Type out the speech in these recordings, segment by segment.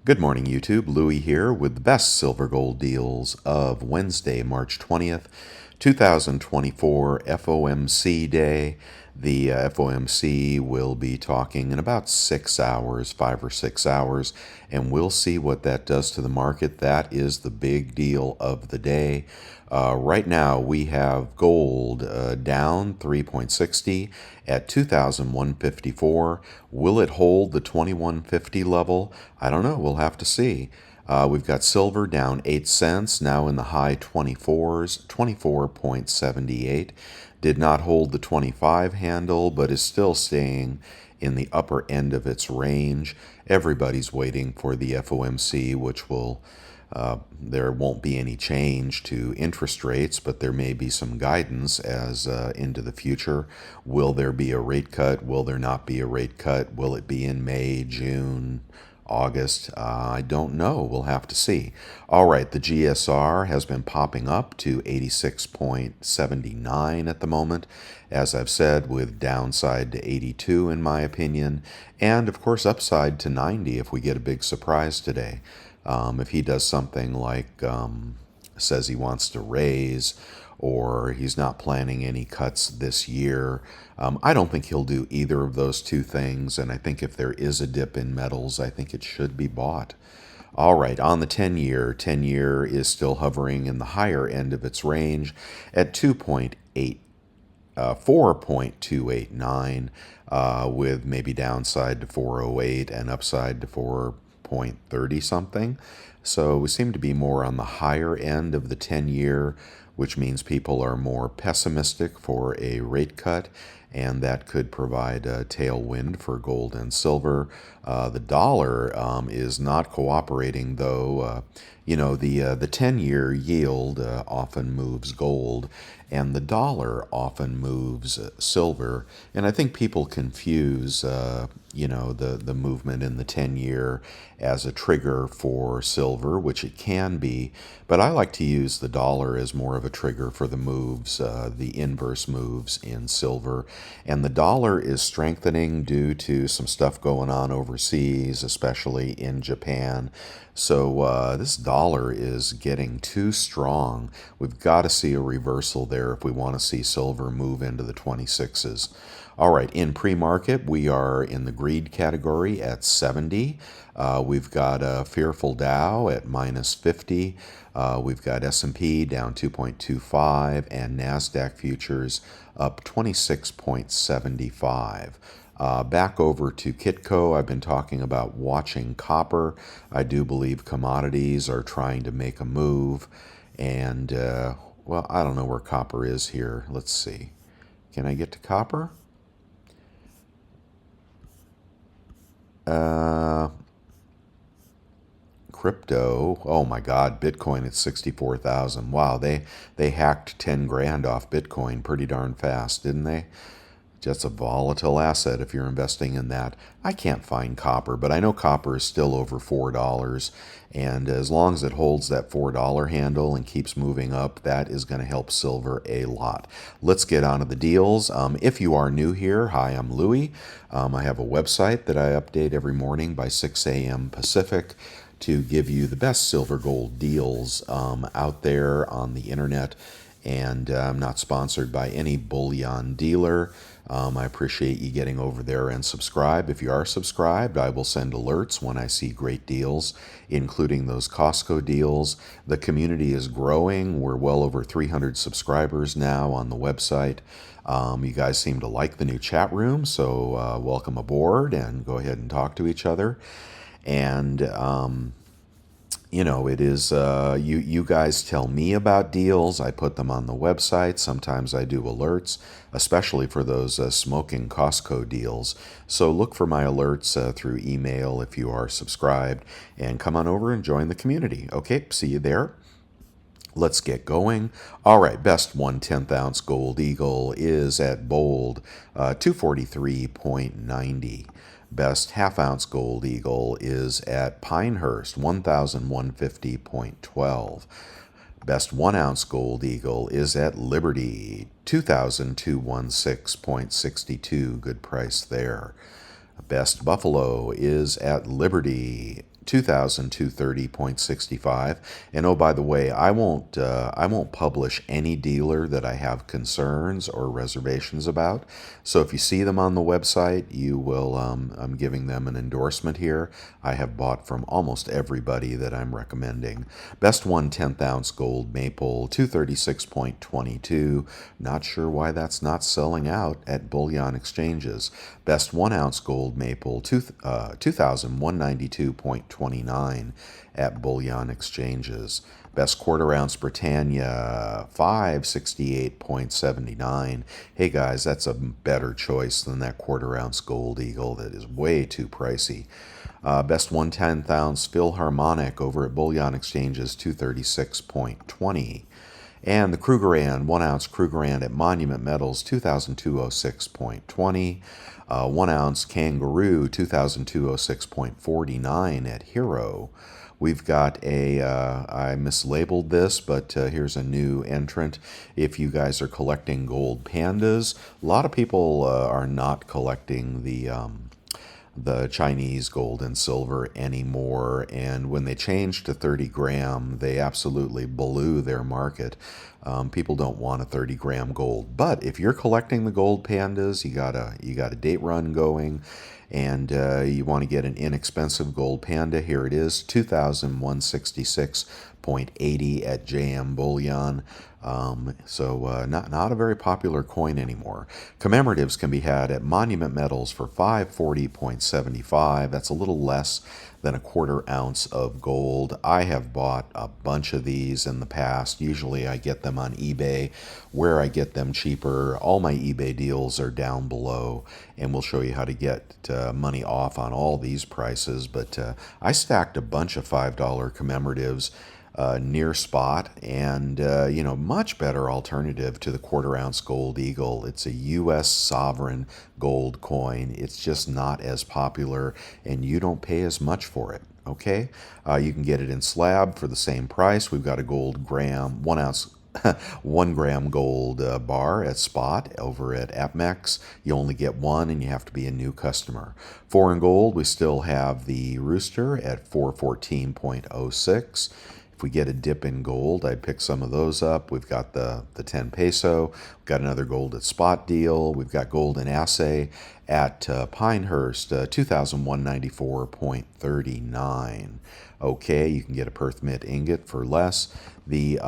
Good morning, YouTube. Louie here with the best silver gold deals of Wednesday, March 20th, 2024 FOMC day. The FOMC will be talking in about 6 hours, 5 or 6 hours, and we'll see what that does to the market. That is the big deal of the day. Right now, we have gold down 3.60 at 2,154. Will it hold the 2150 level? I don't know. We'll have to see. We've got silver down 8 cents, now in the high 24s, 24.78. Did not hold the 25 handle, but is still staying in the upper end of its range. Everybody's waiting for the FOMC, which will there won't be any change to interest rates, but there may be some guidance as into the future. Will there be a rate cut? Will there not be a rate cut? Will it be in May, June, August? I don't know. We'll have to see. All right, the GSR has been popping up to 86.79 at the moment, as I've said, with downside to 82 in my opinion, and of course upside to 90 if we get a big surprise today. If he does something like says he wants to raise or he's not planning any cuts this year, I don't think he'll do either of those two things. And I think if there is a dip in metals, I think it should be bought. All right, on the 10-year is still hovering in the higher end of its range at 4.289, with maybe downside to 408 and upside to 4.30 something. So we seem to be more on the higher end of the 10-year, which means people are more pessimistic for a rate cut, and that could provide a tailwind for gold and silver. The dollar is not cooperating, though. The 10-year yield often moves gold, and the dollar often moves silver. And I think people confuse, the movement in the 10-year as a trigger for silver, which it can be. But I like to use the dollar as more of a trigger for the moves, the inverse moves in silver. And the dollar is strengthening due to some stuff going on overseas, especially in Japan. So this dollar is getting too strong. We've got to see a reversal there if we want to see silver move into the 26s. All right, in pre-market, we are in the greed category at 70. We've got a fearful Dow at minus 50. We've got S&P down 2.25 and NASDAQ futures up 26.75. Back over to Kitco, I've been talking about watching copper. I do believe commodities are trying to make a move. And, well, I don't know where copper is here. Let's see. Can I get to copper? Crypto, oh my God, Bitcoin at 64,000. Wow, they hacked 10 grand off Bitcoin pretty darn fast, didn't they? Just a volatile asset if you're investing in that. I can't find copper, but I know copper is still over $4. And as long as it holds that $4 handle and keeps moving up, that is going to help silver a lot. Let's get on to the deals. If you are new here, hi, I'm Louie. I have a website that I update every morning by 6 a.m. Pacific to give you the best silver gold deals out there on the internet. And I'm not sponsored by any bullion dealer. I appreciate you getting over there and subscribe. If you are subscribed, I will send alerts when I see great deals, including those Costco deals. The community is growing. We're well over 300 subscribers now on the website. You guys seem to like the new chat room, so welcome aboard and go ahead and talk to each other. And it is you guys tell me about deals. I put them on the website. Sometimes I do alerts, especially for those smoking Costco deals. So look for my alerts through email if you are subscribed, and come on over and join the community. Okay, see you there. Let's get going. All right, best 1/10 ounce gold eagle is at Bold, 243.90. Best half-ounce gold eagle is at Pinehurst, 1,150.12. Best 1-ounce gold eagle is at Liberty, 2,216.62. Good price there. Best Buffalo is at Liberty, 2,230.65. And oh, by the way, I won't publish any dealer that I have concerns or reservations about. So if you see them on the website, you will. I'm giving them an endorsement here. I have bought from almost everybody that I'm recommending. Best one 10th ounce gold maple 236.22. Not sure why that's not selling out at bullion exchanges. Best 1 ounce gold maple 2,192.29 at bullion exchanges. Best quarter ounce Britannia 568.79. Hey guys, that's a better choice than that quarter ounce gold eagle that is way too pricey. Best 1/10 ounce Philharmonic over at Bullion Exchanges 236.20. And the Krugerrand, 1 ounce Krugerrand at Monument Metals 2,206.20. 1 ounce Kangaroo 2,206.49 at Hero. We've got I mislabeled this, but here's a new entrant. If you guys are collecting gold pandas, a lot of people are not collecting the Chinese gold and silver anymore. And when they changed to 30 gram, they absolutely blew their market. People don't want a 30 gram gold. But if you're collecting the gold pandas, you got a date run going, and you want to get an inexpensive gold panda, here it is, 2,166.80 at JM Bullion. Not a very popular coin anymore. Commemoratives can be had at Monument Metals for 540.75. That's a little less than a quarter ounce of gold. I have bought a bunch of these in the past. Usually I get them on eBay, where I get them cheaper. All my eBay deals are down below, and we'll show you how to get money off on all these prices. But I stacked a bunch of $5 commemoratives near spot, and much better alternative to the quarter ounce gold eagle. It's a U.S. sovereign gold coin. It's just not as popular, and you don't pay as much for it. Okay, you can get it in slab for the same price. We've got a gold gram, 1 ounce 1 gram gold bar at spot over at APMEX. You only get one, and you have to be a new customer. Foreign gold, we still have the rooster at 414.06. If we get a dip in gold, I'd pick some of those up. We've got the 10 peso. We've got another gold at spot deal. We've got gold in assay at Pinehurst, 2,194.39. Okay, you can get a Perth Mint ingot for less. The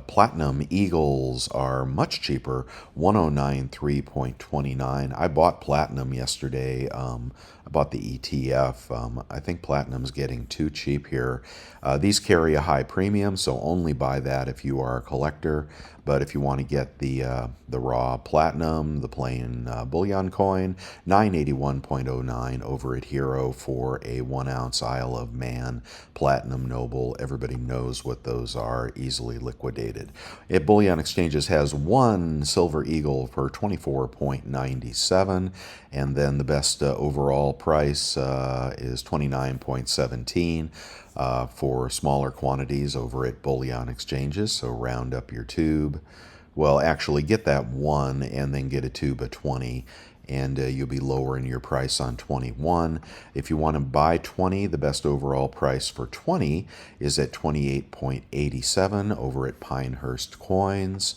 Platinum Eagles are much cheaper, 1,093.29. I bought Platinum yesterday. I bought the ETF. I think Platinum's getting too cheap here. These carry a high premium, so only buy that if you are a collector. But if you want to get the raw Platinum, the plain bullion coin, 981.09 over at Hero for a 1 ounce Isle of Man Platinum Noble. Everybody knows what those are, easily liquidated. At Bullion Exchanges has one Silver Eagle for 24.97, and then the best overall price is 29.17 for smaller quantities over at Bullion Exchanges. So round up your tube. Well, actually get that one and then get a tube of 20, and you'll be lowering your price on 21. If you want to buy 20, the best overall price for 20 is at 28.87 over at Pinehurst Coins.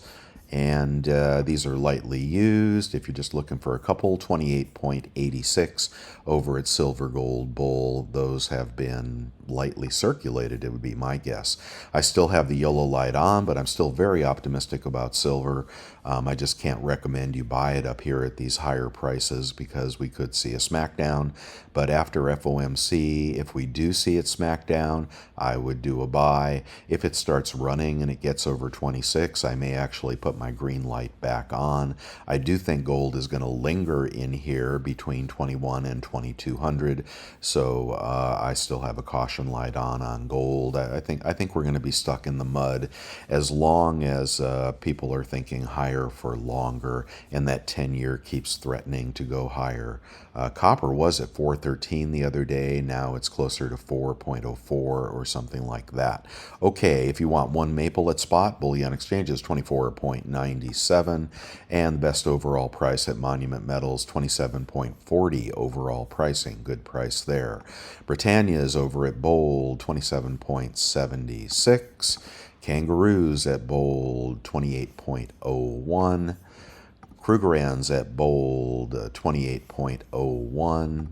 And these are lightly used. If you're just looking for a couple, 28.86 over at Silver Gold Bull. Those have been lightly circulated, it would be my guess. I still have the yellow light on, but I'm still very optimistic about silver. I just can't recommend you buy it up here at these higher prices because we could see a smackdown. But after FOMC, if we do see it smackdown, I would do a buy. If it starts running and it gets over 26, I may actually put my green light back on. I do think gold is going to linger in here between 21 and 2200, so I still have a caution caution light on gold. I think we're going to be stuck in the mud as long as people are thinking higher for longer, and that 10-year keeps threatening to go higher. Copper was at 413 the other day. Now it's closer to 4.04 or something like that. Okay, if you want one maple at spot, Bullion Exchange is 24.97, and the best overall price at Monument Metals, 27.40 overall pricing. Good price there. Britannia is over at Bold, 27.76. Kangaroos at Bold, 28.01. Krugerrands at Bold, 28.01.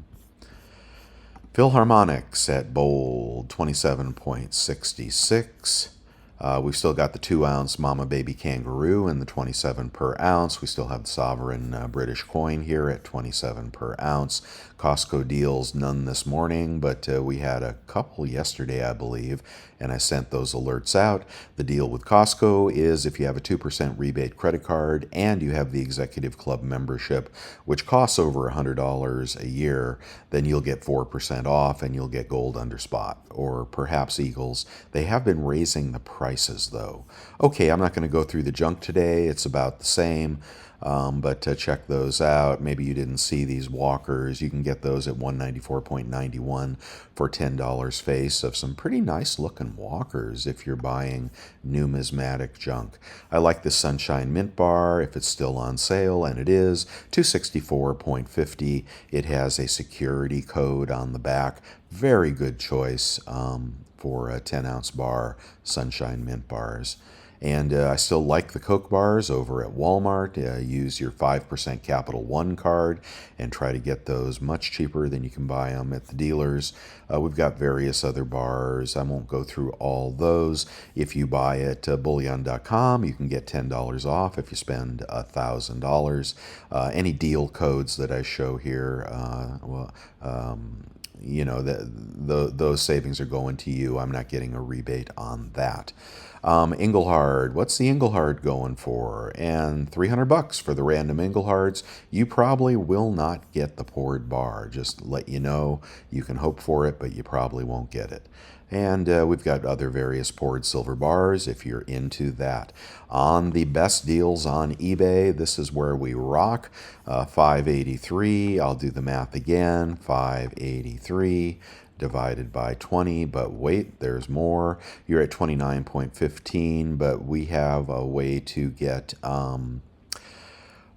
Philharmonics at Bold, 27.66. We've still got the 2-ounce Mama Baby Kangaroo in the 27 per ounce. We still have the sovereign British coin here at 27 per ounce. Costco deals, none this morning, but we had a couple yesterday, I believe, and I sent those alerts out. The deal with Costco is if you have a 2% rebate credit card and you have the Executive Club membership, which costs over $100 a year, then you'll get 4% off and you'll get gold under spot, or perhaps Eagles. They have been raising the prices, though. Okay, I'm not going to go through the junk today. It's about the same. But check those out. Maybe you didn't see these walkers. You can get those at 194.91 for $10 face of some pretty nice looking walkers if you're buying numismatic junk. I like this Sunshine Mint Bar if it's still on sale, and it is 264.50. It has a security code on the back. Very good choice for a 10-ounce bar, Sunshine Mint Bars. And I still like the Coke bars over at Walmart. Use your 5% Capital One card and try to get those much cheaper than you can buy them at the dealers. We've got various other bars. I won't go through all those. If you buy at bullion.com, you can get $10 off if you spend $1,000. Any deal codes that I show here, those savings are going to you. I'm not getting a rebate on that. Engelhard, what's the Engelhard going for? And $300 for the random Engelhards. You probably will not get the poured bar. Just let you know, you can hope for it, but you probably won't get it. And we've got other various poured silver bars if you're into that. On the best deals on eBay, this is where we rock. 583, I'll do the math again, 583 divided by 20, but wait, there's more. You're at 29.15, but we have a way to get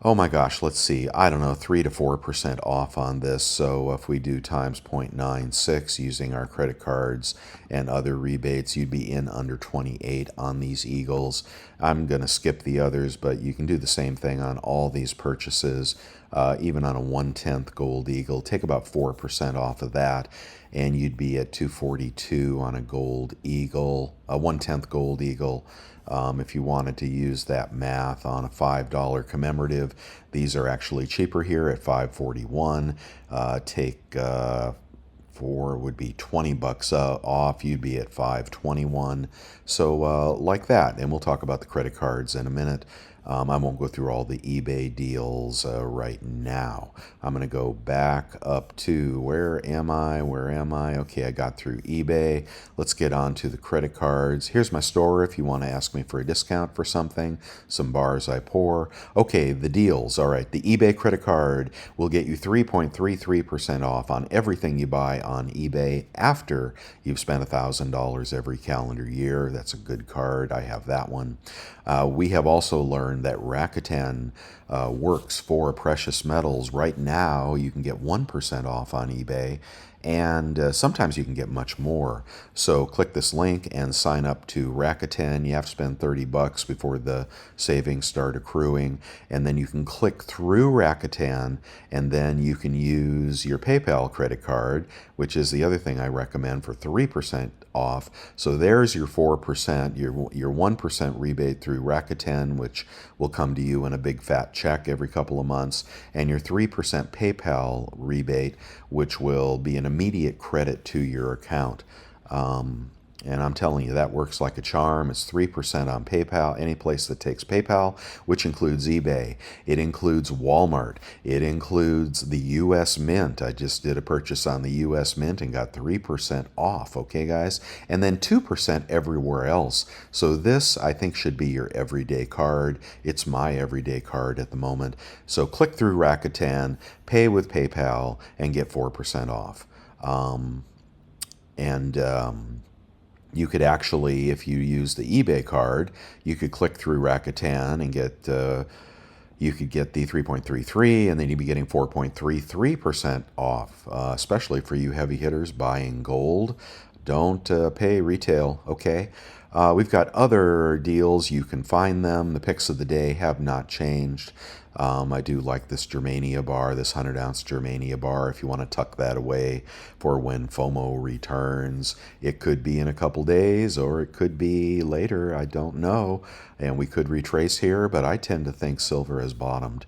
oh my gosh, let's see, I don't know, 3 to 4% off on this. So if we do times 0.96 using our credit cards and other rebates, you'd be in under 28 on these Eagles. I'm going to skip the others, but you can do the same thing on all these purchases, even on a 1/10 gold Eagle. Take about 4% off of that, and you'd be at 242 on a gold Eagle, a 1/10 gold Eagle. If you wanted to use that math on a $5 commemorative, these are actually cheaper here at $5.41. Take 4 would be $20 off. You'd be at $5.21. So like that, and we'll talk about the credit cards in a minute. I won't go through all the eBay deals right now. I'm going to go back up to, where am I? Okay, I got through eBay. Let's get on to the credit cards. Here's my store if you want to ask me for a discount for something, some bars I pour. Okay, the deals. All right, the eBay credit card will get you 3.33% off on everything you buy on eBay after you've spent $1,000 every calendar year. That's a good card. I have that one. We have also learned that Rakuten works for precious metals. Right now, you can get 1% off on eBay, and sometimes you can get much more. So click this link and sign up to Rakuten. You have to spend $30 before the savings start accruing, and then you can click through Rakuten, and then you can use your PayPal credit card, which is the other thing I recommend, for 3% off. So there's your 4%, your 1% rebate through Rakuten, which will come to you in a big fat check every couple of months, and your 3% PayPal rebate, which will be an immediate credit to your account. And I'm telling you, that works like a charm. It's 3% on PayPal, any place that takes PayPal, which includes eBay. It includes Walmart. It includes the US Mint. I just did a purchase on the US Mint and got 3% off, okay, guys? And then 2% everywhere else. So this, I think, should be your everyday card. It's my everyday card at the moment. So click through Rakuten, pay with PayPal, and get 4% off. And you could actually, if you use the eBay card, you could click through Rakuten and get you could get the 3.33, and then you'd be getting 4.33% off, especially for you heavy hitters buying gold. Don't pay retail, okay? We've got other deals. You can find them. The picks of the day have not changed. I do like this Germania bar, this 100-ounce Germania bar, if you want to tuck that away for when FOMO returns. It could be in a couple days, or it could be later. I don't know. And we could retrace here, but I tend to think silver has bottomed.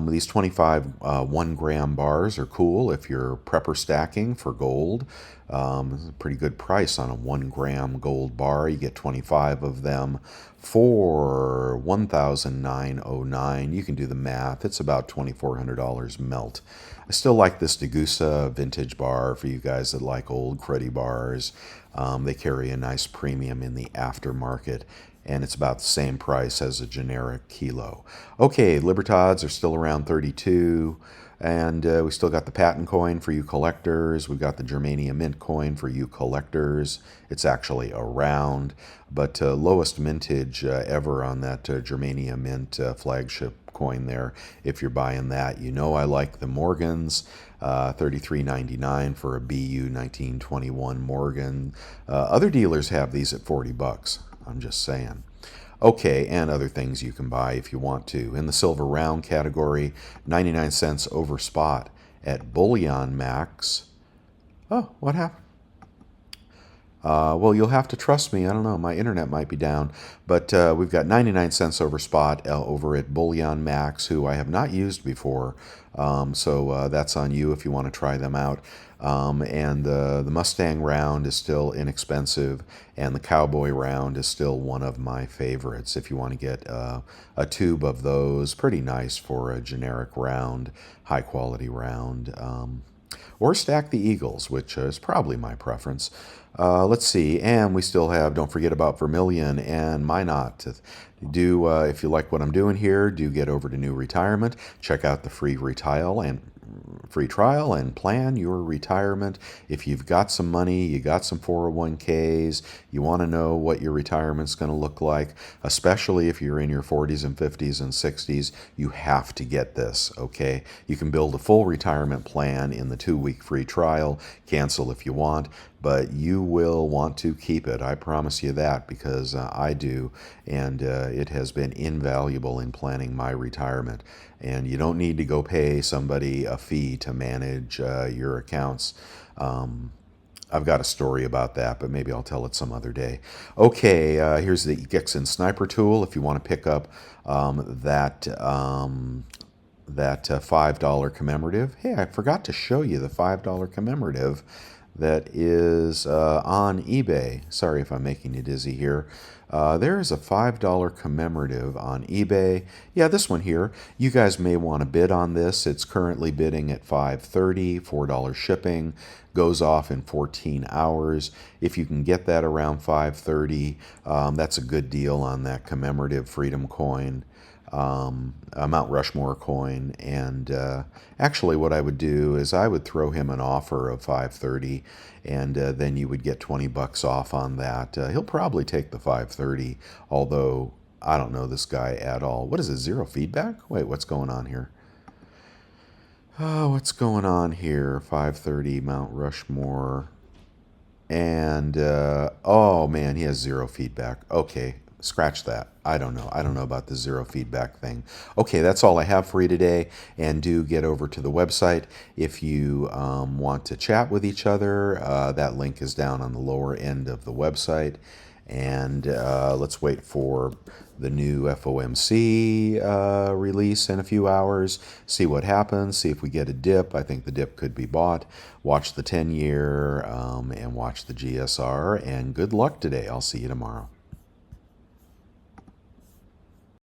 These 25 1-gram bars are cool if you're prepper stacking for gold. It's a pretty good price on a 1-gram gold bar. You get 25 of them for $1,909. You can do the math. It's about $2,400 melt. I still like this Degussa vintage bar for you guys that like old cruddy bars. They carry a nice premium in the aftermarket, and it's about the same price as a generic kilo. Okay, Libertads are still around 32. And we still got the patent coin for you collectors. We've got the Germania Mint coin for you collectors. It's actually around, but lowest mintage ever on that Germania Mint flagship coin there. If you're buying that, you know I like the Morgans. $33.99 for a BU 1921 Morgan. Other dealers have these at $40. I'm just saying. Okay, and other things you can buy if you want to. In the silver round category, 99 cents over spot at Bullion Max. Oh, what happened? Well, you'll have to trust me. I don't know. My internet might be down. But we've got 99 cents over spot over at Bullion Max, who I have not used before. So that's on you if you want to try them out. And the Mustang round is still inexpensive, and the Cowboy round is still one of my favorites. If you want to get a tube of those, pretty nice for a generic round, high quality round. Or stack the Eagles, which is probably my preference. Let's see, and we still have, don't forget about Vermilion and Minot. Do, if you like what I'm doing here, do get over to New Retirement. Check out the free trial and plan your retirement. If you've got some money, you got some 401ks, you want to know what your retirement's going to look like, especially if you're in your 40s and 50s and 60s, you have to get this, okay? You can build a full retirement plan in the 2-week free trial, cancel if you want, but you will want to keep it. I promise you that, because I do, and it has been invaluable in planning my retirement. And you don't need to go pay somebody a fee to manage your accounts. I've got a story about that, but maybe I'll tell it some other day. Okay, here's the Gixxon Sniper Tool. If you want to pick up that $5 commemorative. Hey, I forgot to show you the $5 commemorative that is on eBay. Sorry if I'm making you dizzy here. There is a $5 commemorative on eBay. Yeah, this one here. You guys may want to bid on this. It's currently bidding at $5.30, $4 shipping. Goes off in 14 hours. If you can get that around $5.30, that's a good deal on that commemorative Freedom coin. A Mount Rushmore coin, and actually what I would do is I would throw him an offer of $5.30, and then you would get $20 off on that. He'll probably take the $5.30, although I don't know this guy at all. What is it, zero feedback? Wait, what's going on here? Oh, what's going on here? $5.30 Mount Rushmore, and oh man, he has zero feedback. Okay, scratch that. I don't know. I don't know about the zero feedback thing. Okay, that's all I have for you today. And do get over to the website if you want to chat with each other. That link is down on the lower end of the website. And let's wait for the new FOMC release in a few hours, see what happens, see if we get a dip. I think the dip could be bought. Watch the 10-year and watch the GSR. And good luck today. I'll see you tomorrow.